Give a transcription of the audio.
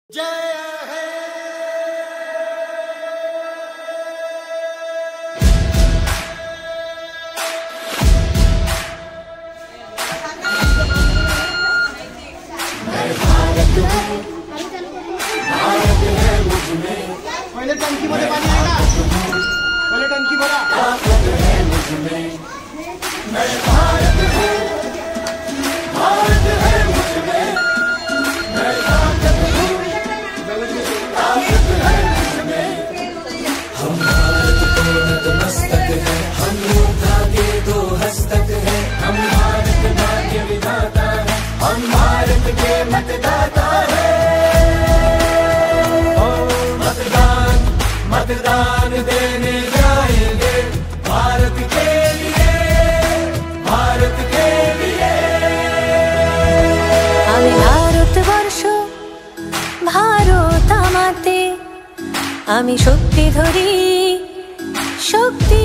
पहले टंकी भरे पानी आएगा, पहले टंकी भरा। हम भारत के नतमस्तक हैं, हम योद्धा के दो हस्तक हैं। हम भारत भाग्य विधाता हैं, हम भारत के मतदाता हैं। मतदान देने जाएंगे भारत के लिए, भारत के लिए। আমি ভারতবর্ষ ভারত আমাতে, আমি শক্তি ধরি শক্তি